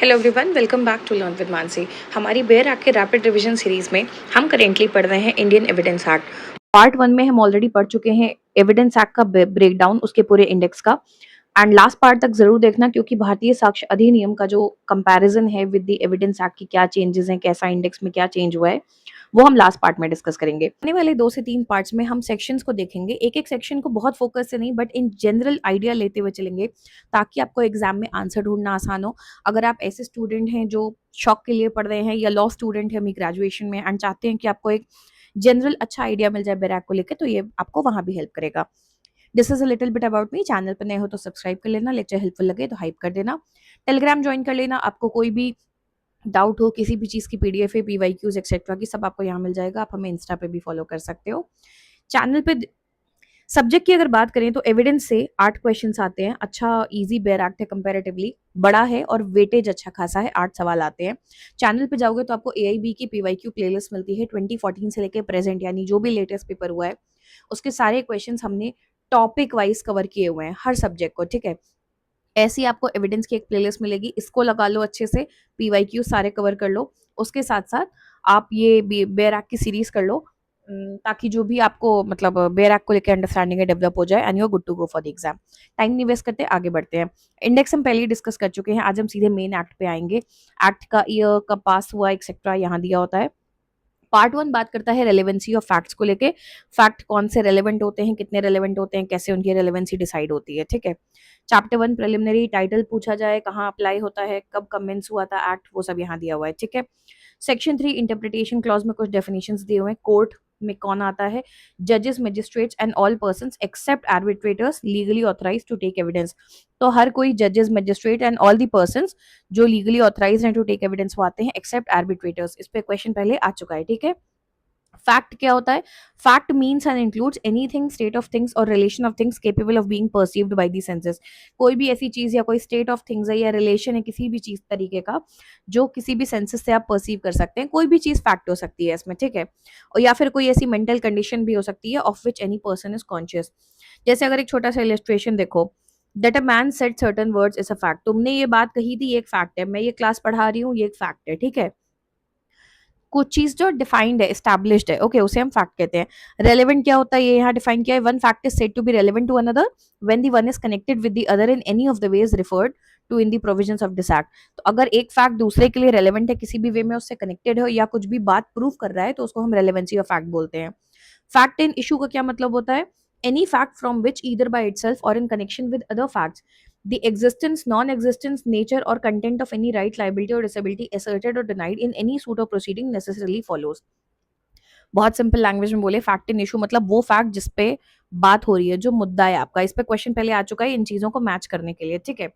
Hello everyone, welcome back to learn with Mansi. हमारी bare act के rapid revision series में हम करेंटली पढ़ रहे हैं इंडियन एविडेंस एक्ट। पार्ट 1 में हम ऑलरेडी पढ़ चुके हैं एविडेंस एक्ट का ब्रेकडाउन, उसके पूरे इंडेक्स का। एंड लास्ट पार्ट तक जरूर देखना, क्योंकि भारतीय साक्ष्य अधिनियम का जो कंपैरिजन है विद द एविडेंस एक्ट की क्या चेंजेस हैं, कैसा इंडेक्स में क्या चेंज हुआ है, वो हम लास्ट पार्ट में डिस्कस करेंगे। आने वाले 2 से 3 पार्ट्स में हम सेक्शंस को देखेंगे, एक एक सेक्शन को बहुत फोकस से नहीं बट इन जनरल आइडिया लेते हुए चलेंगे, ताकि आपको एग्जाम में आंसर ढूंढना आसान हो। अगर आप ऐसे स्टूडेंट हैं जो शौक के लिए पढ़ रहे हैं, या लॉ स्टूडेंट है अभी ग्रेजुएशन में एंड चाहते हैं कि आपको एक जनरल अच्छा आइडिया मिल जाए बैराक को लेकर, तो ये आपको वहां भी हेल्प करेगा। This is a little bit about me. Channel पर नए हो तो सब्सक्राइब कर लेना, लेक्चर हेल्पफुल लगे तो हाइप कर देना, टेलीग्राम ज्वाइन कर लेना। आपको कोई भी डाउट हो किसी भी चीज़ की, पीडीएफ है, पीवाईक्यूज एक्सेट्रा की, सब आपको यहाँ मिल जाएगा। आप हमें इंस्टा पे भी फॉलो कर सकते हो। चैनल पे सब्जेक्ट की अगर बात करें तो एविडेंस से 8 क्वेश्चंस आते हैं। अच्छा इजी बेयर एक्ट है, कंपैरेटिवली बड़ा है और वेटेज अच्छा खासा है, 8 सवाल आते हैं। चैनल पे जाओगे तो आपको एआईबी की पीवाईक्यू प्लेलिस्ट मिलती है 2014 से लेके प्रेजेंट, यानी जो भी लेटेस्ट पेपर हुआ है उसके सारे क्वेश्चंस हमने टॉपिक वाइज कवर किए हुए हैं हर सब्जेक्ट को, ठीक है। ऐसी आपको एविडेंस की एक प्लेलिस्ट मिलेगी, इसको लगा लो अच्छे से, पीवाईक्यू सारे कवर कर लो। उसके साथ साथ आप ये बेयर एक्ट की सीरीज कर लो, ताकि जो भी आपको मतलब बेयर एक्ट को लेकर अंडरस्टैंडिंग है डेवलप हो जाए, and you are good to go for the exam. Time नहीं वेस्ट करते, आगे बढ़ते हैं। इंडेक्स हम पहले ही डिस्कस कर चुके हैं, आज हम सीधे मेन एक्ट पे आएंगे। एक्ट का ईयर कब पास हुआ एक्सेट्रा यहाँ दिया होता है। पार्ट 1 बात करता है रेलेवेंसी ऑफ फैक्ट्स को लेके, फैक्ट कौन से रेलेवेंट होते हैं, कितने रेलेवेंट होते हैं, कैसे उनकी रेलेवेंसी डिसाइड होती है, ठीक है। चैप्टर 1 प्रिलिमिनरी, टाइटल पूछा जाए, कहाँ अप्लाई होता है, कब कमेंस हुआ था एक्ट, वो सब यहाँ दिया हुआ है, ठीक है। सेक्शन 3 इंटरप्रिटेशन क्लॉज में कुछ डेफिनेशंस दिए हुए हैं। कोर्ट में कौन आता है, जजेस, magistrates and all persons except arbitrators legally authorised to take evidence. तो हर कोई जजेस, magistrate and all the persons जो लीगली ऑथराइज्ड हैं टू टेक एविडेंस वो आते हैं, एक्सेप्ट आर्बिट्रेटर्स। इस पे क्वेश्चन पहले आ चुका है, ठीक है। फैक्ट क्या होता है? Fact means and includes anything, state of things और relation of things capable of being perceived by the senses. कोई भी ऐसी चीज या कोई स्टेट ऑफ थिंग्स है या रिलेशन है किसी भी चीज तरीके का, जो किसी भी सेंसेस से आप परसीव कर सकते हैं। कोई भी चीज फैक्ट हो सकती है इसमें, ठीक है। और या फिर कोई ऐसी मेंटल कंडीशन भी हो सकती है of which any person is conscious. जैसे अगर एक छोटा सा इलस्ट्रेशन देखो, that a man said certain words is a fact. तुमने ये बात कही थी, ये एक फैक्ट है। मैं ये क्लास पढ़ा रही हूँ, ये एक फैक्ट है, ठीक है। कुछ चीज जो डिफाइंड है, एस्टैब्लिश्ड है, ओके, उसे हम फैक्ट कहते हैं। रेलेवेंट क्या होता है, ये यहाँ डिफाइन किया है। One fact is said to be relevant to another when the one is connected with the other in any of the ways referred to in the provisions of this act. तो अगर एक fact दूसरे के लिए relevant है, किसी भी वे में उससे कनेक्टेड हो या कुछ भी बात प्रूव कर रहा है, तो उसको हम रेलेवेंसी ऑफ फैक्ट बोलते हैं। फैक्ट इन इशू का क्या मतलब होता है? Any fact from which either by itself और in connection with other facts the existence, non-existence, nature or content of any right, liability or disability asserted or denied in any suit or proceeding necessarily follows। बहुत simple language में बोले, fact in issue मतलब वो fact जिस पे बात हो रही है, जो मुद्दा है आपका। इस पे क्वेश्चन पहले आ चुका है इन चीजों को मैच करने के लिए, ठीक है।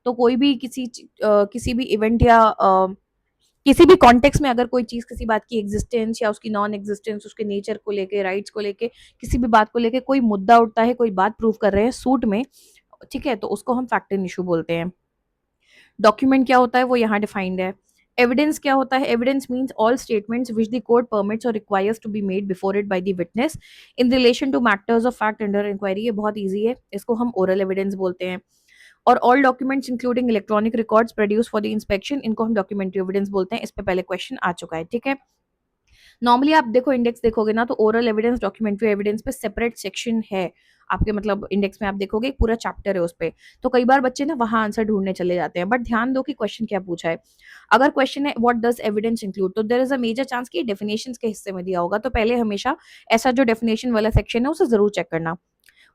तो कोई भी किसी भी इवेंट या किसी भी कॉन्टेक्स्ट में अगर कोई चीज, किसी बात की एग्जिस्टेंस या उसकी नॉन एग्जिस्टेंस, उसके नेचर को लेके, राइट्स को लेके, किसी भी बात को लेके कोई मुद्दा उठता है, कोई बात प्रूव कर रहे हैं सूट में, ठीक है, तो उसको हम फैक्ट इन इशू बोलते हैं। डॉक्यूमेंट क्या होता है वो यहाँ डिफाइंड है। एविडेंस क्या होता है? Evidence means all statements which the court permits और requires to be made before it by the witness in relation to matters of fact under inquiry. ये बहुत ईजी है, इसको हम ओरल एविडेंस बोलते हैं। और all documents including electronic records produce for the inspection, इनको हम डॉक्यूमेंट्री एविडेंस बोलते हैं। इस पे पहले क्वेश्चन आ चुका है, ठीक है। नॉर्मली आप देखो इंडेक्स देखोगे ना, तो ओरल एविडेंस, डॉक्यूमेंट्री एविडेंस पे सेपरेट सेक्शन है आपके, मतलब इंडेक्स में आप देखोगे पूरा चैप्टर है उस पे। तो कई बार बच्चे ना वहां आंसर ढूंढने चले जाते हैं, बट ध्यान दो कि क्वेश्चन क्या पूछा है। अगर क्वेश्चन है व्हाट डज एविडेंस इंक्लूड, तो there is a major chance कि डेफिनेशंस के हिस्से में दिया होगा। तो पहले हमेशा ऐसा जो डेफिनेशन वाला सेक्शन है उसे जरूर चेक करना।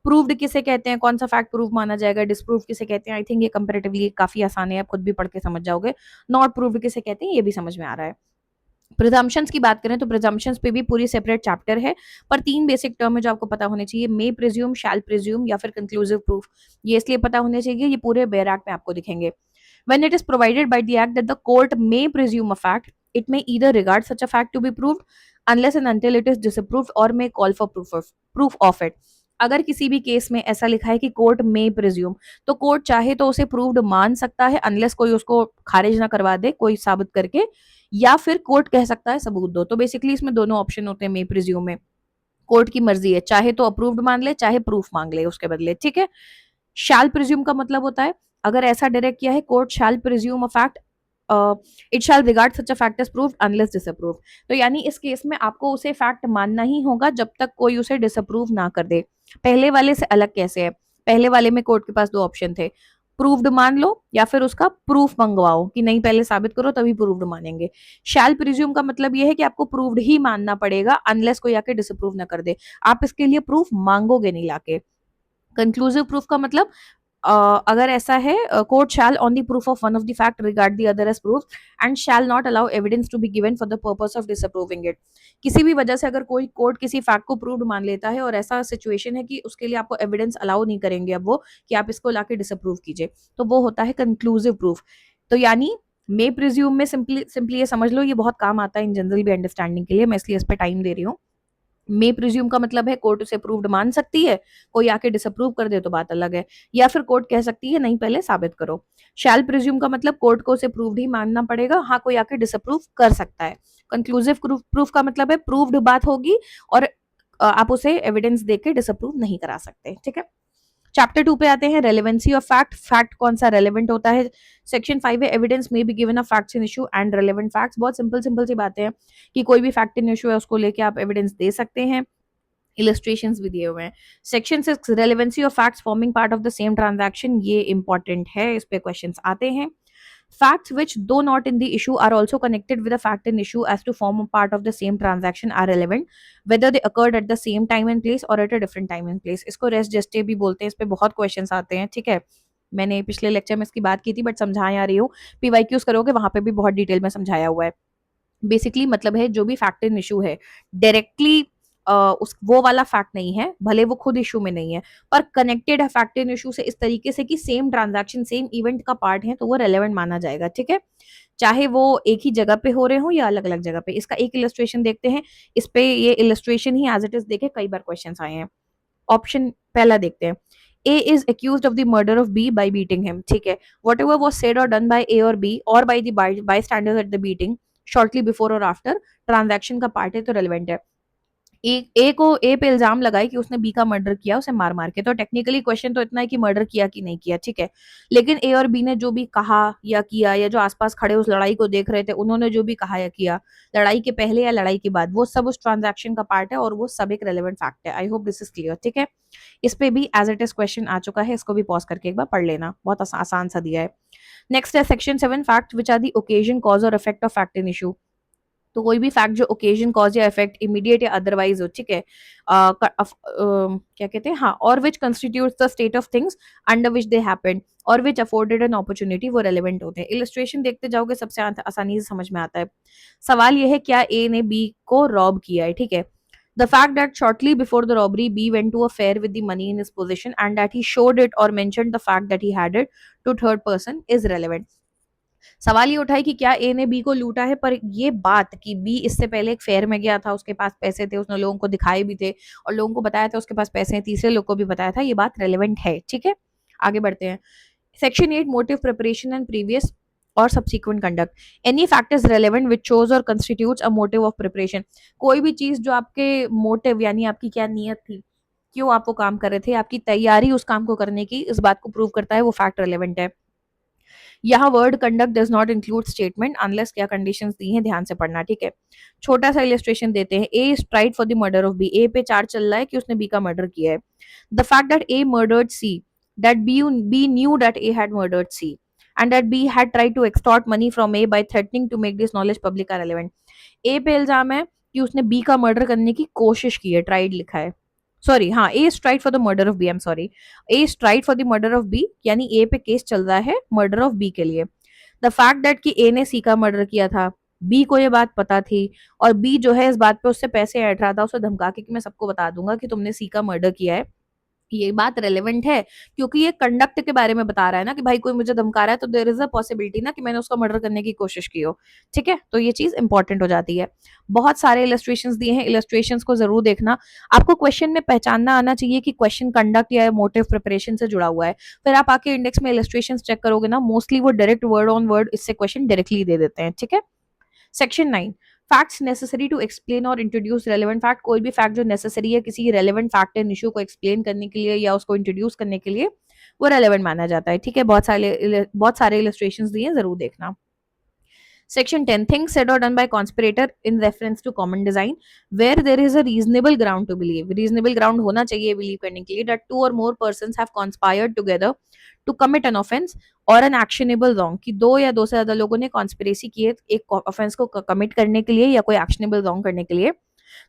प्रूव्ड किसे कहते हैं, कौन सा फैक्ट प्रूव माना जाएगा, डिसप्रूव किसे कहते हैं। आई थिंक ये कंपेरेटिवली काफी आसान है, आप खुद भी पढ़ के समझ जाओगे। नॉट प्रूव्ड किसे कहते हैं ये भी समझ में आ रहा है। प्रिजम्पशंस की बात करें तो प्रिजम्पशंस पे भी पूरी सेपरेट चैप्टर है, पर 3 बेसिक टर्म है जो आपको पता होने चाहिए। मे प्रिज्यूम, शैल प्रिज्यूम या फिर कंक्लूसिव प्रूफ। ये इसलिए पता होने चाहिए, ये पूरे बेयर एक्ट में आपको दिखेंगे। When it is provided by the act that the court may presume a fact, it may either regard such a fact to be proved unless and until it is disapproved or may call for proof of it। अगर किसी भी case में ऐसा लिखा है कि court में presume, तो कोर्ट चाहे तो उसे प्रूव्ड मान सकता है, अनलेस कोई उसको खारिज ना करवा दे कोई साबित करके, या फिर कोर्ट कह सकता है सबूत दो। तो बेसिकली इसमें दोनों ऑप्शन होते हैं मे प्रिज्यूम में। कोर्ट की मर्जी है, चाहे तो अप्रूव्ड मान ले, चाहे प्रूफ मांग ले उसके बदले, ठीक है। शैल प्रिज्यूम का मतलब होता है अगर ऐसा डायरेक्ट किया है court shall presume a fact, it shall regard such a fact as proved unless disproved. तो यानी इस केस में आपको उसे फैक्ट मानना ही होगा जब तक कोई उसे डिसअप्रूव ना कर दे। पहले वाले से अलग कैसे है? पहले वाले में कोर्ट के पास दो ऑप्शन थे, प्रूव्ड मान लो या फिर उसका प्रूफ मंगवाओ कि नहीं पहले साबित करो तभी प्रूव्ड मानेंगे। शैल प्रिज्यूम का मतलब ये है कि आपको प्रूव्ड ही मानना पड़ेगा अनलेस कोई आके डिसअप्रूव ना कर दे। आप इसके लिए प्रूफ मांगोगे नहीं लाके। कंक्लूसिव प्रूफ का मतलब अगर ऐसा है, court shall on the proof of one of the fact regard the other as proof and shall not allow evidence to be given for the purpose of disproving it. किसी भी वजह से अगर कोई कोर्ट किसी फैक्ट को proved मान लेता है और ऐसा सिचुएशन है कि उसके लिए आपको एविडेंस अलाउ नहीं करेंगे अब वो कि आप इसको लाके डिसअप्रूव कीजिए, तो वो होता है कंक्लूसिव प्रूफ। तो यानी मे प्रिज्यूम में सिंपली सिंपली ये समझ लो, ये बहुत काम आता है इन जनरल भी अंडरस्टैंडिंग के लिए, मैं इसलिए इस पर टाइम दे रही हूँ। मे प्रिज्यूम का मतलब है कोर्ट उसे प्रूव्ड मान सकती है, कोई आके डिसअप्रूव कर दे तो बात अलग है, या फिर कोर्ट कह सकती है नहीं पहले साबित करो। शैल प्रिज्यूम का मतलब कोर्ट को उसे प्रूव्ड ही मानना पड़ेगा, हाँ कोई आके डिसअप्रूव कर सकता है। कंक्लूसिव प्रूफ का मतलब है प्रूव्ड बात होगी और आप उसे एविडेंस देके डिसअप्रूव नहीं करा सकते। ठीक है, चैप्टर 2 पे आते हैं, रेलेवेंसी ऑफ फैक्ट। फैक्ट कौन सा रेलेवेंट होता है? सेक्शन 5 है, एविडेंस में be given of facts in issue and relevant facts. बहुत सिंपल सिंपल सी बातें हैं कि कोई भी फैक्ट इन इशू है उसको लेके आप एविडेंस दे सकते हैं। इलस्ट्रेशंस भी दिए हुए हैं। Section 6, relevancy of facts forming part of the same transaction, ये इंपॉर्टेंट है, इस पे क्वेश्चंस आते हैं। Facts which, though not in the issue, are also connected with a fact in issue as to form a part of the same transaction are relevant, whether they occurred at the same time and place or at a different time and place. इसको rest Juste भी बोलते हैं, इस पे बहुत questions आते हैं। ठीक है, मैंने पिछले लेक्चर में इसकी बात की थी बट समझा आ रही हूँ, पीवाईक्यूज करोगे वहां पे भी बहुत डिटेल में समझाया हुआ है। बेसिकली मतलब है जो भी फैक्ट इन इशू है डायरेक्टली उस वो वाला फैक्ट नहीं है, भले वो खुद इशू में नहीं है, पर कनेक्टेड है फैक्ट इन इशू से इस तरीके से कि सेम ट्रांजैक्शन सेम इवेंट का पार्ट है, तो वो रेलेवेंट माना जाएगा। ठीक है, चाहे वो एक ही जगह पे हो रहे हो या अलग अलग जगह पे। इसका एक इलस्ट्रेशन देखते हैं, इस पे ये इलस्ट्रेशन ही एज इट इज देखे कई बार क्वेश्चन आए हैं। ऑप्शन पहला देखते हैं, A is accused of the murder of B by beating him. ठीक है, whatever was said or done by A or B or by the bystanders at the beating shortly before or after transaction का part है तो relevant है। ए पे इल्जाम लगाए कि उसने बी का मर्डर किया उसे मार मार के, तो टेक्निकली क्वेश्चन तो इतना है कि मर्डर किया कि नहीं किया। ठीक है, लेकिन ए और बी ने जो भी कहा या किया, या जो आसपास खड़े उस लड़ाई को देख रहे थे उन्होंने जो भी कहा या किया, लड़ाई के पहले या लड़ाई के बाद, वो सब उस ट्रांजैक्शन का पार्ट है और वो सब एक रेलेवेंट फैक्ट है। I hope this is clear. ठीक है, इस पे भी एज इट इज क्वेश्चन आ चुका है, इसको भी पॉज करके एक बार पढ़ लेना, बहुत आसान सा दिया है। नेक्स्ट है section 7, fact which are the occasion cause और effect of fact in issue. तो कोई भी फैक्ट जो ओकेजन कॉज या इफेक्ट इमीडिएट या अदरवाइज हो, ठीक है, क्या कहते हैं, हाँ, और which constitutes the state of things under which they happened और विच अफोर्डेड एन अपॉर्चुनिटी, वो रेलेवेंट होते हैं। इलस्ट्रेशन देखते जाओगे सबसे आसानी से समझ में आता है। सवाल यह है क्या ए ने बी को रॉब किया है। ठीक है, the fact that shortly before the robbery B went to a fair with the money in his possession and that he showed it or mentioned the fact that he had it to third person is relevant। सवाल ये उठा है कि क्या ए ने B को लूटा है, पर ये बात कि बी इससे पहले एक फेयर में गया था, उसके पास पैसे थे, उसने लोगों को दिखाए भी थे और लोगों को बताया था उसके पास पैसे हैं, तीसरे लोग को भी बताया था, ये बात रेलेवेंट है। ठीक है, आगे बढ़ते हैं। Section 8, motive, preparation and previous or subsequent conduct. Any fact is relevant which shows or constitutes a motive of preparation. कोई भी चीज जो आपके मोटिव यानी आपकी क्या नीयत थी, क्यों आप वो काम कर रहे थे, आपकी तैयारी उस काम को करने की, इस बात को प्रूव करता है, वो फैक्ट रेलेवेंट है। यहाँ word conduct does not include statement unless क्या कंडीशंस दी हैं, ध्यान से पढ़ना। ठीक है, छोटा सा इलस्ट्रेशन देते हैं। A is tried for the murder of B. A पे चार्ज चल रहा है कि उसने बी का मर्डर किया है। The fact that A murdered C, that B knew that A had murdered C and that B had tried to extort money from A by threatening to make this knowledge public are relevant। A पे इल्जाम है कि उसने B का murder करने की कोशिश की है, ट्राइड लिखा है, सॉरी, हाँ, A is tried for the murder of B, I am sorry, A is tried for the murder of B, यानी ए पे केस चल रहा है मर्डर ऑफ बी के लिए। द फैक्ट दैट कि ए ने सी का मर्डर किया था, बी को ये बात पता थी और बी जो है इस बात पे उससे पैसे ऐंठ रहा था, उसे धमका के कि मैं सबको बता दूंगा कि तुमने सी का मर्डर किया है, ये बात रेलेवेंट है क्योंकि ये कंडक्ट के बारे में बता रहा है ना कि भाई कोई मुझे धमका रहा है तो देयर इज अ पॉसिबिलिटी ना कि मैंने उसका मर्डर करने की कोशिश की हो। ठीक है, तो ये चीज इंपॉर्टेंट हो जाती है। बहुत सारे इलस्ट्रेशंस दिए हैं, इलस्ट्रेशंस को जरूर देखना। आपको क्वेश्चन में पहचानना आना चाहिए कि क्वेश्चन कंडक्ट या मोटिव प्रिपरेशन से जुड़ा हुआ है। फिर आप आके इंडेक्स में इलस्ट्रेशंस चेक करोगे ना, मोस्टली वो डायरेक्ट वर्ड ऑन वर्ड इससे क्वेश्चन डायरेक्टली दे देते हैं। ठीक है, section 9, facts necessary to explain और इंट्रोड्यूस रेलेवेंट फैक्ट। कोई भी फैक्ट जो नेसेसरी है किसी रेलेवेंट फैक्ट एंड इशू को एक्सप्लेन करने के लिए या उसको इंट्रोड्यूस करने के लिए, वो रेलेवेंट माना जाता है। ठीक है, बहुत सारे इलस्ट्रेशंस दिए, जरूर देखना। Section 10, things said or done by conspirator in reference to common design where there is a reasonable ground to believe. Reasonable ground होना चाहिए believe करने के लिए that two or more persons have conspired together to commit an offense or an actionable wrong, कि दो या दो से ज्यादा लोगों ने conspiracy की है एक offense को commit करने के लिए या कोई actionable wrong करने के लिए.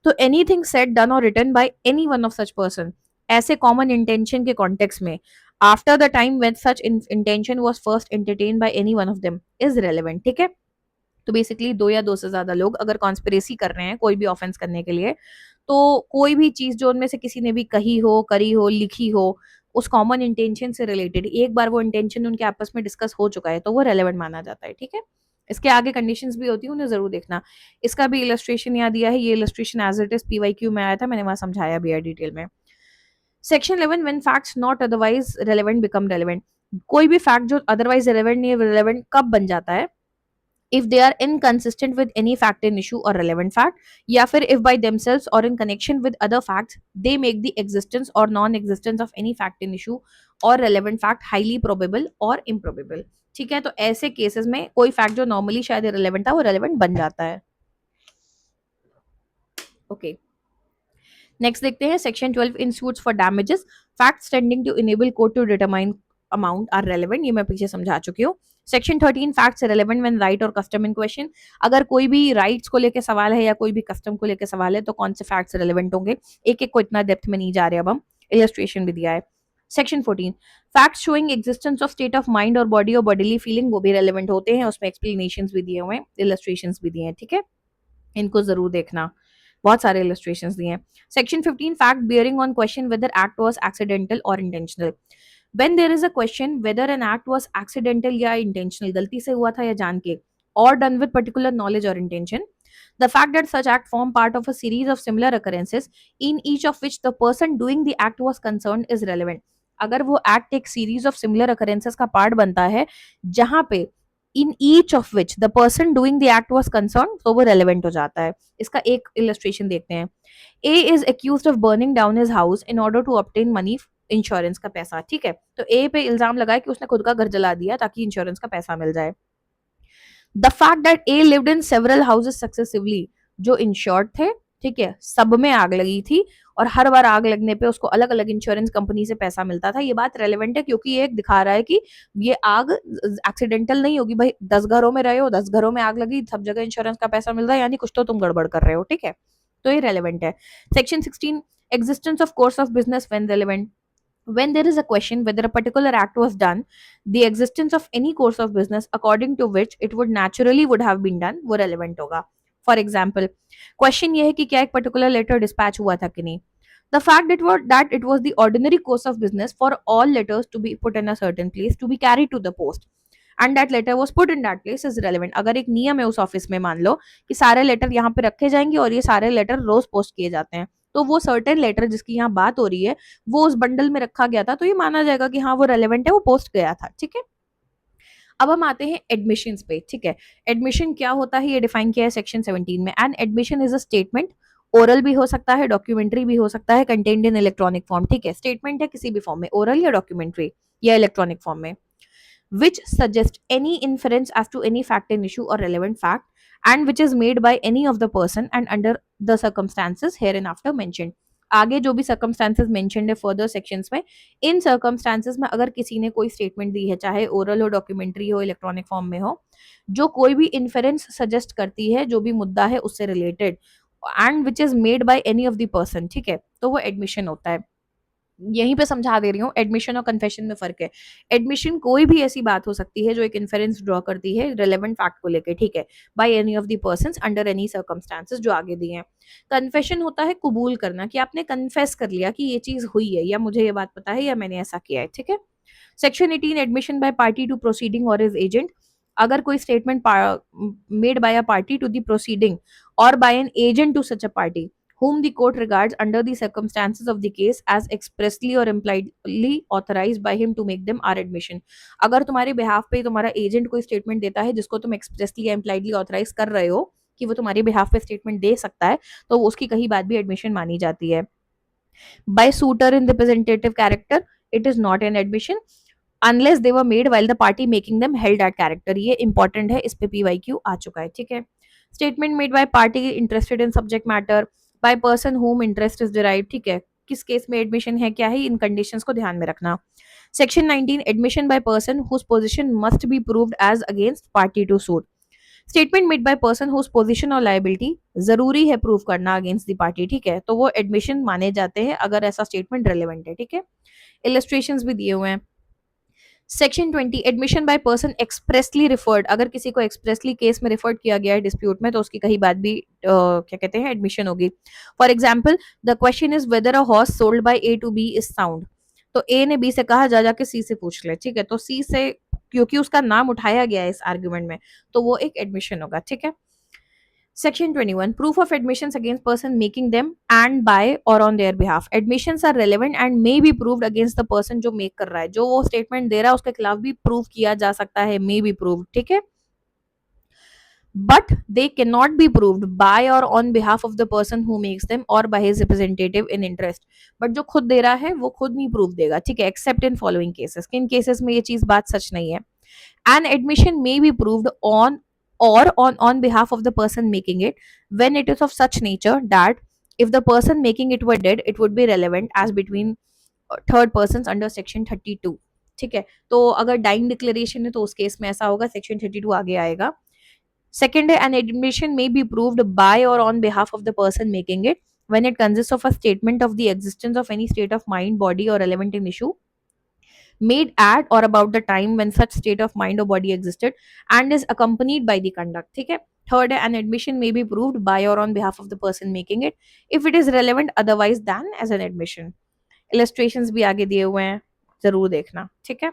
तो anything said, done or written by any one of such person ऐसे common intention के context में after the time when such intention was first entertained by any one of them is relevant. ठीक है, तो बेसिकली दो या दो से ज्यादा लोग अगर कॉन्स्पिरेसी कर रहे हैं कोई भी ऑफेंस करने के लिए, तो कोई भी चीज जो उनमें से किसी ने भी कही हो, करी हो, लिखी हो, उस कॉमन इंटेंशन से रिलेटेड एक बार वो इंटेंशन उनके आपस में डिस्कस हो चुका है तो वो रेलेवेंट माना जाता है. ठीक है, इसके आगे कंडीशंस भी होती है, उन्हें जरूर देखना. इसका भी इलस्ट्रेशन यहाँ दिया है, ये illustration as it is PYQ में आया था, मैंने वहां समझाया भी है डिटेल में. Section 11, when facts not otherwise relevant become relevant. कोई भी फैक्ट जो अदरवाइज रेलेवेंट नहीं है, रेलेवेंट कब बन जाता है? if they are inconsistent with any fact in issue or relevant fact, या फिर if by themselves or in connection with other facts they make the existence or non-existence of any fact in issue or relevant fact highly probable or improbable. ठीक है, तो ऐसे cases में कोई fact जो normally शायद इरेलेवेंट था वो रेलेवेंट बन जाता है. ओके, नेक्स्ट देखते हैं section 12, institutes for damages. Facts tending to enable court to determine amount are relevant, ये मैं पीछे समझा चुकी हूँ. Section 13, facts relevant when right और कस्टम इन क्वेश्चन. अगर कोई भी राइट्स को लेकर सवाल है या कोई भी कस्टम को लेकर सवाल है तो कौन से फैक्ट्स रेलेवेंट होंगे. एक एक को इतना डेप्थ में नहीं जा रहे, अब हम इलस्ट्रेशन भी दिया है. Section 14, facts showing existence of state of mind और बॉडी और बॉडीली फीलिंग, वो भी रेलेवेंट होते हैं, उसमें एक्सप्लेनेशंस भी दिए हुए हैं, इलस्ट्रेशंस भी दिए हैं. ठीक है, इनको जरूर देखना, बहुत सारे इलस्ट्रेशंस दिए हैं. Section 15, fact bearing on question whether act was accidental और intentional. when there is a question whether an act was accidental या intentional, गलती से हुआ था या जान के, or done with particular knowledge or intention, the fact that such act form part of a series of similar occurrences in each of which the person doing the act was concerned is relevant. अगर वो act एक series of similar occurrences का part बनता है जहां पे in each of which the person doing the act was concern, तो वो रेलेवेंट हो जाता है. इसका एक इलस्ट्रेशन देखते हैं. A is accused of burning down his house in order to obtain money, insurance का पैसा. ठीक है, तो ए पे इल्जाम लगाया कि उसने खुद का घर जला दिया ताकि इंश्योरेंस का पैसा मिल जाए. The fact that A lived in several houses successively, जो इंश्योर्ड थे, ठीक है, सब में आग लगी थी और हर बार आग लगने पे उसको अलग अलग इंश्योरेंस कंपनी से पैसा मिलता था. ये बात रेलेवेंट है क्योंकि ये दिखा रहा है कि ये आग एक्सीडेंटल नहीं होगी. भाई 10 घरों में रहे हो, 10 घरों में आग लगी, सब जगह इंश्योरेंस का पैसा मिल रहा है, यानी कुछ तो तुम गड़बड़ कर रहे हो. ठीक है, तो ये रेलेवेंट है. Section 16, existence of course of business when relevant. when there is a question whether a particular act was done, the existence of any course of business according to which it would have been done, वो relevant होगा. For example, question ये है कि क्या एक particular letter dispatch हुआ था कि नहीं. The fact that it was the ordinary course of business for all letters to be put in a certain place to be carried to the post and that letter was put in that place is relevant. अगर एक नियम है उस office में, मान लो कि सारे letter यहाँ पे रखे जाएंगे और ये सारे लेटर रोज पोस्ट किए जाते हैं, तो वो सर्टेन लेटर जिसकी यहाँ बात हो रही है वो उस बंडल में रखा गया था, तो ये माना जाएगा कि हाँ वो रेलेवेंट है, वो पोस्ट गया था. ठीक है, अब हम आते हैं एडमिशन पे. ठीक है, एडमिशन क्या होता है ये डिफाइन किया है सेक्शन 17 में. An admission is a statement, oral भी हो सकता है, डॉक्यूमेंट्री भी हो सकता है, कंटेन्ड इन इलेक्ट्रॉनिक फॉर्म. ठीक है, स्टेटमेंट है किसी भी फॉर्म में, ओरल या डॉक्यूमेंट्री या इलेक्ट्रॉनिक फॉर्म में, which suggests any inference as to any fact in issue or relevant fact and which is made by any of the person and under the circumstances hereinafter mentioned. आगे जो भी circumstances mentioned है further sections में, इन circumstances में अगर किसी ने कोई statement दी है, चाहे oral हो, documentary हो, electronic form में हो, जो कोई भी inference suggest करती है जो भी मुद्दा है उससे related and which is made by any of the person, ठीक है, तो वो admission होता है. यहीं पे समझा दे रही हूँ, एडमिशन और कन्फेशन में फर्क है. एडमिशन कोई भी ऐसी बात हो सकती है जो एक इन्फेरेंस ड्रॉ करती है रेलेवेंट फैक्ट को लेके, ठीक है, by any of the persons under any circumstances जो आगे दिए हैं. कन्फेशन होता है कबूल करना, कि आपने कन्फेस कर लिया कि ये चीज हुई है या मुझे ये बात पता है या मैंने ऐसा किया है. ठीक है, section 18, admission by party to proceeding or its agent. अगर कोई statement made by a party to the proceeding or by an agent to such a party whom the court regards under the circumstances of the case as expressly or impliedly authorized by him to make them are admission. अगर तुम्हारे behalf पे तुम्हारा agent कोई statement देता है जिसको तुम expressly या impliedly authorize कर रहे हो कि वो तुम्हारे behalf पे स्टेटमेंट दे सकता है, तो उसकी कहीं बात भी एडमिशन मानी जाती है. By suitor in representative character, it is not an admission. Unless they were made while the party making them held that character. ये इंपॉर्टेंट है, इस पे पीवाईक्यू आ चुका है, ठीक है। Statement made bye party interested in subject matter by person home interest is derived, ठीक है। किस केस में एडमिशन है, क्या है, इन कंडीशंस को ध्यान में रखना। Section 19 admission by person whose position must be proved as against party to suit. Statement made by person whose position और लायबिलिटी जरूरी है प्रूव करना अगेंस्ट द पार्टी, ठीक है, तो वो एडमिशन माने जाते हैं अगर ऐसा स्टेटमेंट रेलेवेंट है, ठीक है। इलस्ट्रेशंस भी दिए हुए हैं। Section 20 admission by person expressly referred, अगर किसी को एक्सप्रेसली केस में रिफर्ड किया गया है डिस्प्यूट में तो उसकी कहीं बात भी क्या कहते हैं एडमिशन होगी। For example the question is whether a horse sold by A to B is sound, तो ए ने बी से कहा जा जाके सी से पूछ ले, ठीक है, तो सी से क्योंकि उसका नाम उठाया गया है इस आर्ग्यूमेंट में तो वो एक एडमिशन होगा, ठीक है। Section 21 proof of admissions against person making them and by or on their behalf, admissions are relevant and may be proved against the person जो make कर रहा है, जो वो statement दे रहा है उसके खिलाफ भी prove किया जा सकता है, may be proved, ठीक है। but they cannot be proved by or on behalf of the person who makes them or by his representative in interest, but जो खुद दे रहा है वो खुद नहीं prove देगा, ठीक है, except in following cases, किन cases में ये चीज बात सच नहीं है। An admission may be proved on or on behalf of the person making it when it is of such nature that if the person making it were dead it would be relevant as between third persons under section 32, ठीक है। तो अगर dying declaration है तो उस case में ऐसा होगा, सेक्शन 32 आगे आएगा। सेकेंड है an admission may be proved by or on behalf of the person making it when it consists of a statement of the existence of any state of mind, body or relevant in issue made at or about the time when such state of mind or body existed and is accompanied by the conduct, ठीक है। Third है an admission may be proved by or on behalf of the person making it if it is relevant otherwise than as an admission। illustrations भी आगे दिए हुए हैं, जरूर देखना, ठीक है।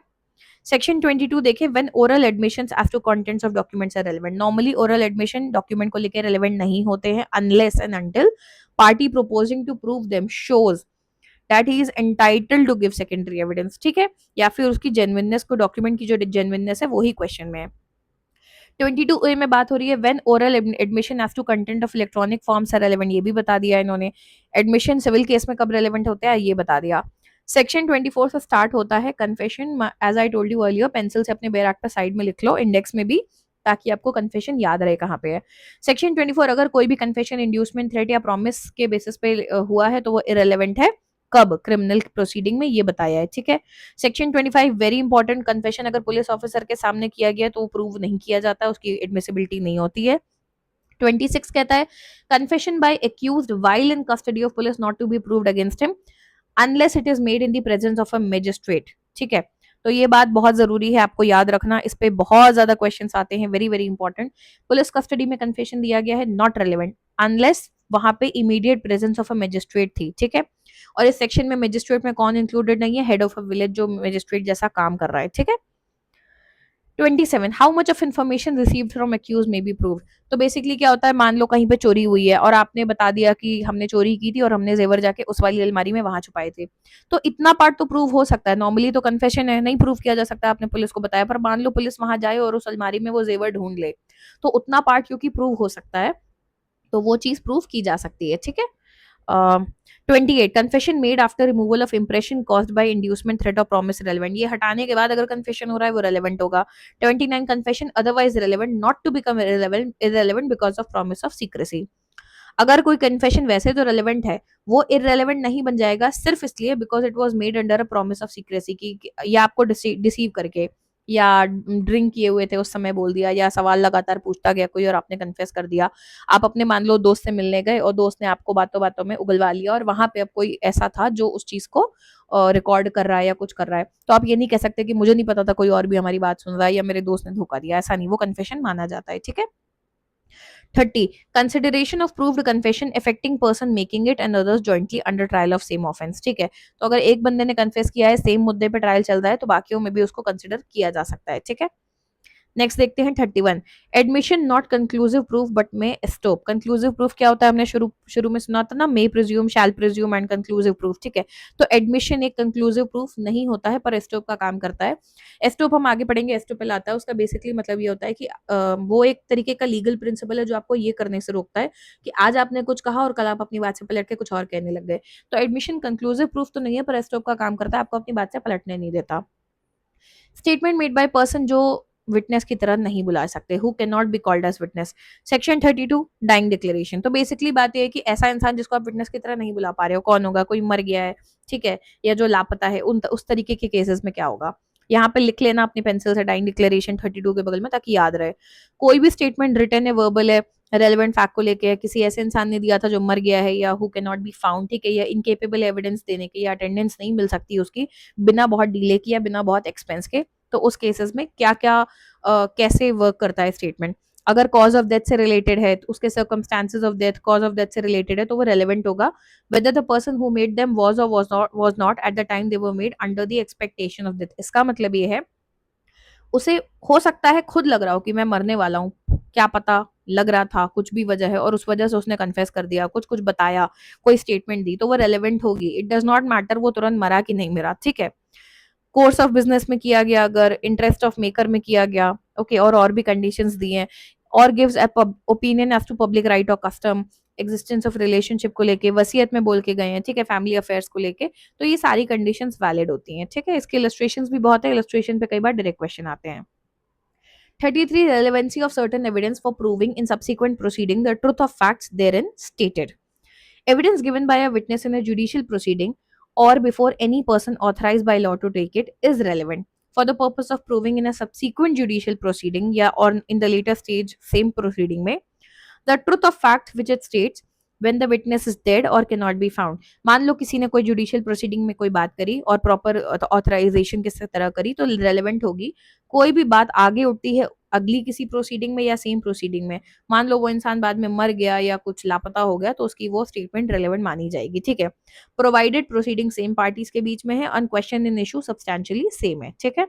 सेक्शन 22 देखें when oral admissions as to contents of documents are relevant, normally oral admission document को लेके relevant नहीं होते हैं unless and until party proposing to prove them shows that he is entitled to give secondary evidence, ठीक है, या फिर उसकी जेन्युइननेस को, डॉक्यूमेंट की जो जेन्युइननेस है वही क्वेश्चन में है। 22A में बात हो रही है when oral admission as to content of electronic forms are relevant, ये भी बता दिया इन्होंने। एडमिशन सिविल केस में कब रेलेवेंट होता है ये बता दिया। सेक्शन 24 से स्टार्ट होता है confession, as I told you earlier, pencil से अपने बैराक पे साइड में लिख लो, इंडेक्स में भी, ताकि आपको कन्फेशन याद रहे कहाँ पे है। सेक्शन 24 अगर कोई भी कन्फेशन इंड्यूसमेंट थ्रेट या प्रॉमिस के बेसिस पे हुआ है तो वो इरेलेवेंट है, कब, क्रिमिनल प्रोसीडिंग में, ये बताया है, ठीक है। सेक्शन 25 वेरी इंपॉर्टेंट, कन्फेशन अगर पुलिस ऑफिसर के सामने किया गया तो वो प्रूव नहीं किया जाता, उसकी एडमिसिबिलिटी नहीं होती है। 26 कहता है confession by accused while in custody of police not to be proved against him unless it is made in the presence of a magistrate, ठीक है। तो ये बात बहुत जरूरी है, आपको याद रखना, इस पे बहुत ज्यादा क्वेश्चंस आते हैं, very very important. Police custody में कन्फेशन दिया गया है, नॉट रेलेवेंट अनलेस वहां पे immediate presence of a magistrate थी, ठीक है। और इस सेक्शन में मजिस्ट्रेट में कौन इंक्लूडेड नहीं है, हेड ऑफ अ विलेज जो मजिस्ट्रेट जैसा काम कर रहा है, ठीक है। 27 how much of information received from accuse may be proved, तो बेसिकली क्या होता है, मान लो कहीं पे चोरी हुई है और आपने बता दिया कि हमने चोरी की थी और हमने जेवर जाके उस वाली अलमारी में वहां छुपाए थे, तो इतना पार्ट तो प्रूव हो सकता है। नॉर्मली तो कन्फेशन है, नहीं प्रूव किया जा सकता, आपने पुलिस को बताया, पर मान लो पुलिस वहां जाए और उस अलमारी में वो जेवर ढूंढ ले, तो उतना पार्ट क्योंकि प्रूव हो सकता है तो वो चीज प्रूव की जा सकती है, ठीक है। 28 confession made after removal of impression caused by inducement threat और प्रॉमिस रेलेवेंट, ये हटाने के बाद अगर कन्फेशन हो रहा है वो रेलेवेंट होगा। 29 confession otherwise relevant not to become irrelevant because of promise of secrecy, अगर कोई कन्फेशन वैसे तो रेलेवेंट है वो इररेलेवेंट नहीं बन जाएगा सिर्फ इसलिए because it was made under a promise of secrecy की, या आपको डिसीव करके या ड्रिंक किए हुए थे उस समय बोल दिया, या सवाल लगातार पूछता गया कोई और आपने कन्फेस कर दिया। आप अपने मान लो दोस्त से मिलने गए और दोस्त ने आपको बातों बातों में उगलवा लिया और वहां पे अब कोई ऐसा था जो उस चीज को रिकॉर्ड कर रहा है या कुछ कर रहा है, तो आप ये नहीं कह सकते कि मुझे नहीं पता था, कोई और भी हमारी बात सुन रहा है या मेरे दोस्त ने धोखा दिया, ऐसा नहीं, वो कन्फेशन माना जाता है, ठीक है। 30 consideration of proved confession affecting person making it and others jointly under trial of same offence, ठीक है। तो अगर एक बंदे ने कन्फेस किया है, सेम मुद्दे पे ट्रायल चल रहा है, तो बाकियों में भी उसको कंसिडर किया जा सकता है, ठीक है। नेक्स्ट देखते हैं 31 admission not conclusive proof but में स्टॉप, कंक्लूसिव प्रूफ क्या होता है, हमने शुरू में सुना था ना, मे presume, shell presume and conclusive proof, ठीक है। तो एडमिशन एक कंक्लूसिव प्रूफ नहीं होता है पर स्टॉप का काम करता है। स्टॉप हम आगे पढ़ेंगे, स्टॉप लाता है, उसका बेसिकली मतलब ये होता है कि वो एक तरीके का लीगल प्रिंसिपल है जो आपको ये करने से रोकता है कि आज आपने कुछ कहा और कल आप अपनी बात से पलट के कुछ और कहने लग गए। तो एडमिशन कंक्लूसिव प्रूफ तो नहीं है पर स्टॉप का काम करता है, आपको अपनी बात से पलटने नहीं देता। स्टेटमेंट मेड बाय पर्सन जो विटनेस की तरह नहीं बुला सकते, who can not be called as witness. Section 32 dying declaration. तो बेसिकली बात यह है कि ऐसा इंसान जिसको आप विटनेस की तरह नहीं बुला पा रहे हो कौन होगा, कोई मर गया है, ठीक है, या जो लापता है, उस तरीके के केसेस में क्या होगा, यहाँ पे लिख लेना अपनी पेंसिल से डाइंग डिक्लेरेशन 32 के बगल में, ताकि याद रहे। कोई भी स्टेटमेंट रिटन है, वर्बल है, रेलेवेंट फैक्ट को लेके किसी ऐसे इंसान ने दिया था जो मर गया है, या who can not be found, ठीक है, या इनकेपेबल एविडेंस देने की, या अटेंडेंस नहीं मिल सकती उसकी बिना बहुत डिले किया, बिना बहुत एक्सपेंस के, तो उस केसेस में क्या क्या कैसे वर्क करता है स्टेटमेंट। अगर कॉज ऑफ डेथ से रिलेटेड है तो उसके circumstances of death, cause of death से रिलेटेड है तो वो रेलेवेंट होगा। Whether the person who made them was or was not at the time they were made under the expectation of death. इसका मतलब ये है उसे हो सकता है खुद लग रहा हो कि मैं मरने वाला हूँ, क्या पता लग रहा था, कुछ भी वजह है और उस वजह से उसने कन्फेस कर दिया, कुछ कुछ बताया, कोई स्टेटमेंट दी, तो वो रेलेवेंट होगी। इट डज नॉट मैटर वो तुरंत मरा कि नहीं मरा, ठीक है। कोर्स ऑफ बिजनेस में किया गया, अगर इंटरेस्ट ऑफ मेकर में किया गया, ओके, और भी कंडीशंस दिए हैं, और gives opinion as to public right और कस्टम, एग्जिस्टेंस ऑफ रिलेशनशिप को लेके, वसीयत में बोल के गए हैं, ठीक है, फैमिली अफेयर्स को लेके, तो ये सारी कंडीशंस वैलिड होती हैं, ठीक है। इसके इलस्ट्रेशंस भी बहुत है, इलस्ट्रेशन पे कई बार डायरेक्ट क्वेश्चन आते हैं। 33 relevancy of certain evidence for proving in subsequent proceeding the truth of facts therein stated. Evidence given by a witness in a judicial proceeding or before any person authorized by law to take it is relevant for the purpose of proving in a subsequent judicial proceeding, या or in the later stage same proceeding में the truth of fact which it states when the witness is dead or cannot be found। मान लो किसी ने कोई judicial proceeding में कोई बात करी और प्रॉपर ऑथराइजेशन किस तरह करी तो रेलेवेंट होगी। कोई भी बात आगे उठती है अगली किसी प्रोसीडिंग में या सेम प्रोसीडिंग में, मान लो वो इंसान बाद में मर गया या कुछ लापता हो गया, तो उसकी वो स्टेटमेंट रेलेवेंट मानी जाएगी, ठीक है, प्रोवाइडेड प्रोसीडिंग सेम पार्टीज के बीच में है और question in issue substantially same है, ठीक है।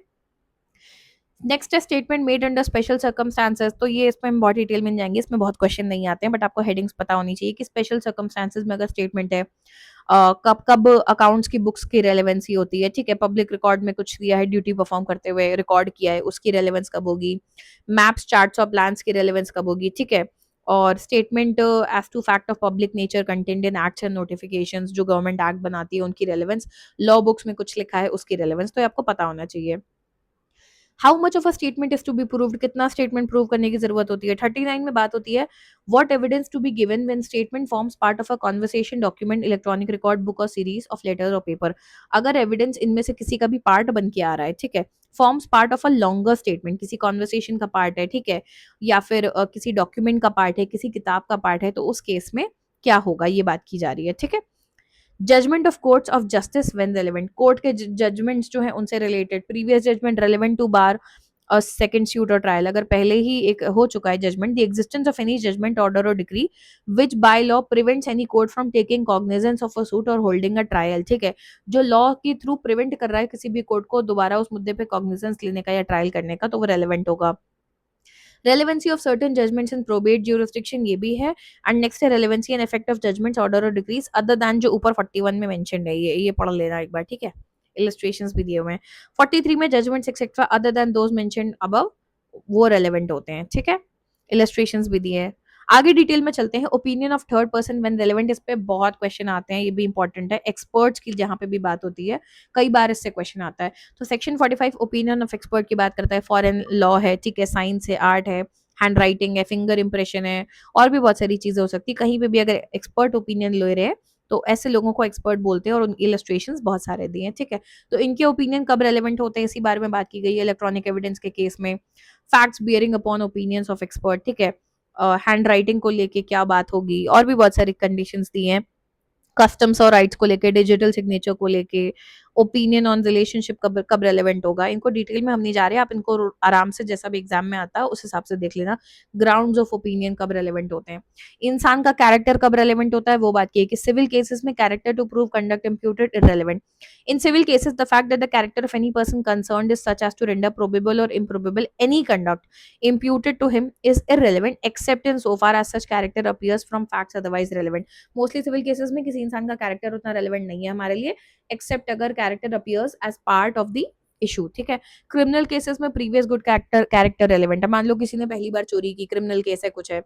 नेक्स्ट है statement made under special circumstances. तो ये इसमें हम बहुत डिटेल में जाएंगे, इसमें बहुत क्वेश्चन नहीं आते हैं, बट आपको हेडिंग्स पता होनी चाहिए कि स्पेशल सर्कमस्टांसेस में अगर स्टेटमेंट है, कब कब अकाउंट्स की बुक्स की रेलेवेंसी होती है, ठीक है, पब्लिक रिकॉर्ड में कुछ दिया है ड्यूटी परफॉर्म करते हुए रिकॉर्ड किया है, उसकी रेलेवेंस कब होगी, मैप्स चार्ट्स और प्लान्स की रेलेवेंस कब होगी, ठीक है, और statement as to fact of public nature content in acts and notifications, जो गवर्नमेंट एक्ट बनाती है उनकी रेलेवेंस, लॉ बुक्स में कुछ लिखा है उसकी रेलेवेंस, तो ये आपको पता होना चाहिए। How much of a statement is to be proved, कितना स्टेटमेंट प्रूव करने की जरूरत होती है। 39 में बात होती है what evidence to be given when statement forms part of a conversation, document, electronic record book और सीरीज ऑफ लेटर और पेपर। अगर एविडेंस इनमें से किसी का भी पार्ट बन के आ रहा है, ठीक है, forms part of a longer statement, किसी कॉन्वर्सेशन का पार्ट है, ठीक है, या फिर किसी डॉक्यूमेंट का पार्ट है, किसी किताब का पार्ट है, तो उस केस में क्या होगा ये बात की जा रही है, ठीक है। Judgment of courts of justice when relevant, court के जजमेंट्स जो है उनसे रिलेटेड, previous judgment relevant to bar second suit or trial, अगर पहले ही एक हो चुका है judgment, the existence of any judgment order or decree which by law prevents any court from taking cognizance of a suit or holding a trial, ठीक है, जो लॉ के थ्रू प्रिवेंट कर रहा है किसी भी कोर्ट को दोबारा उस मुद्दे पे कॉग्निजेंस लेने का या ट्रायल करने का, तो वो रेलेवेंट होगा। Relevancy of certain judgments in probate jurisdiction, ये भी है। एंड नेक्स्ट है relevancy and effect of judgments order और डिक्रीज अदर दैन जो ऊपर 41 में मेंशन्ड है, ये पढ़ लेना एक बार, ठीक है, इलस्ट्रेशंस भी दिए हुए हैं। 43 में judgments etcetera other than those mentioned above, वो रेलेवेंट होते हैं, ठीक है, इलस्ट्रेशंस भी दिए हैं। आगे डिटेल में चलते हैं। Opinion of third person when relevant, इस पे बहुत क्वेश्चन आते हैं, ये भी इंपॉर्टेंट है। एक्सपर्ट्स की जहां पे भी बात होती है कई बार इससे क्वेश्चन आता है। तो सेक्शन 45 ओपिनियन ऑफ एक्सपर्ट की बात करता है, फॉरेन लॉ है, ठीक है, साइंस है, आर्ट है, हैंड राइटिंग है, फिंगर इंप्रेशन है, और भी बहुत सारी चीजें हो सकती है। कहीं पे भी अगर एक्सपर्ट ओपिनियन ले रहे हैं तो ऐसे लोगों को एक्सपर्ट बोलते हैं, और उनकी इलस्ट्रेशंस बहुत सारे दिए हैं, ठीक है। तो इनके ओपिनियन कब रेलेवेंट होते हैं इसी बारे में बात की गई है इलेक्ट्रॉनिक एविडेंस के केस में। Facts bearing upon opinions of expert, ठीक है, हैंड राइटिंग को लेके क्या बात होगी, और भी बहुत सारी कंडीशंस दी हैं, कस्टम्स और राइट्स को लेके, डिजिटल सिग्नेचर को लेके, ओपिनियन ऑन रिलेशनशिप कब कब रेलेवेंट होगा। इनको डिटेल में हम नहीं जा रहे, आप इनको आराम से जैसा भी एग्जाम में आता है उस हिसाब से देख लेना। ग्राउंड्स ऑफ ओपिनियन कब रेलेवेंट होते हैं, इंसान का कैरेक्टर कब रेलेवेंट होता है, वो बात की है कि सिविल केसेस में character to prove conduct imputed irrelevant. In civil cases the fact that the character of any person concerned is such as to render probable or improbable any conduct imputed to him is irrelevant except in so far as such character appears from facts otherwise relevant। Mostly civil cases में किसी इंसान का character उतना relevant नहीं है हमारे लिए, except अगर character appears as part of the issue, ठीक है। क्रिमिनल केसेस में प्रीवियस गुड कैरेक्टर रेलेवेंट है। मान लो किसी ने पहली बार चोरी की, क्रिमिनल केस है, कुछ है,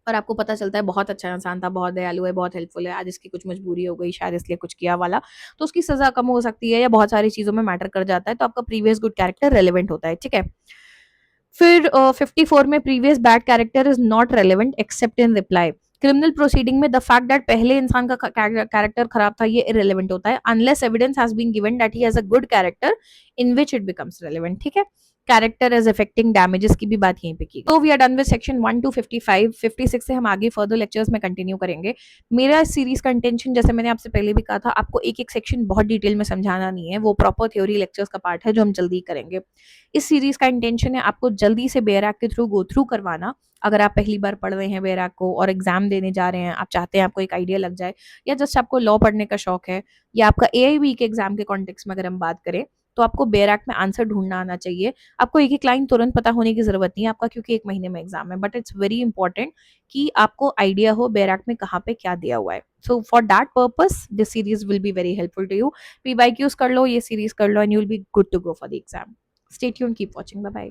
और आपको पता चलता है बहुत अच्छा इंसान था, बहुत दयालु है, बहुत हेल्पफुल है, आज इसकी कुछ मजबूरी हो गई, शायद इसलिए कुछ किया वाला, तो उसकी सज़ा कम हो सकती है या बहुत सारी चीज़ों में मैटर कर जाता है, तो आपका प्रीवियस गुड कैरेक्टर रेलेवेंट होता है, ठीक है? फिर 54 में previous bad character is not relevant accept in reply. Criminal proceeding में द फैक्ट दैट पहले इंसान का कैरेक्टर खराब था ये इरेलीवेंट होता है unless evidence has been given that he has a good character in which it becomes relevant, ठीक है? कैरेक्टर एज अफेक्टिंग डैमेजेस की भी बात यहीं पे की। तो we are done with section 1 to 55। 56 से हम आगे फर्दर लेक्चर्स में कंटिन्यू करेंगे। मेरा इस सीरीज का इंटेंशन, जैसे मैंने आपसे पहले भी कहा था, आपको एक एक सेक्शन बहुत डिटेल में समझाना नहीं है, वो प्रॉपर थ्योरी लेक्चर्स का पार्ट है जो हम जल्दी करेंगे। इस सीरीज का इंटेंशन है आपको जल्दी से बेयर एक्ट के थ्रू गो थ्रू करवाना। अगर आप पहली बार पढ़ रहे हैं बेयर एक्ट को और एग्जाम देने जा रहे हैं, आप चाहते हैं आपको एक आइडिया लग जाए, या जस्ट आपको लॉ पढ़ने का शौक है, या आपका एआईबी के एग्जाम के कॉन्टेक्स्ट में अगर हम बात करें, तो आपको बेयर एक्ट में आंसर ढूंढना आना चाहिए। आपको एक एक लाइन तुरंत पता होने की जरूरत नहीं है आपका, क्योंकि एक महीने में एग्जाम है, बट इट्स वेरी इंपॉर्टेंट कि आपको आइडिया हो बेयर एक्ट में कहाँ पे क्या दिया हुआ है। So for that purpose this series will be very helpful to you. PYQs कर लो, ये सीरीज कर लो, and you will be good to go for the exam. Stay tuned, keep watching. Bye bye.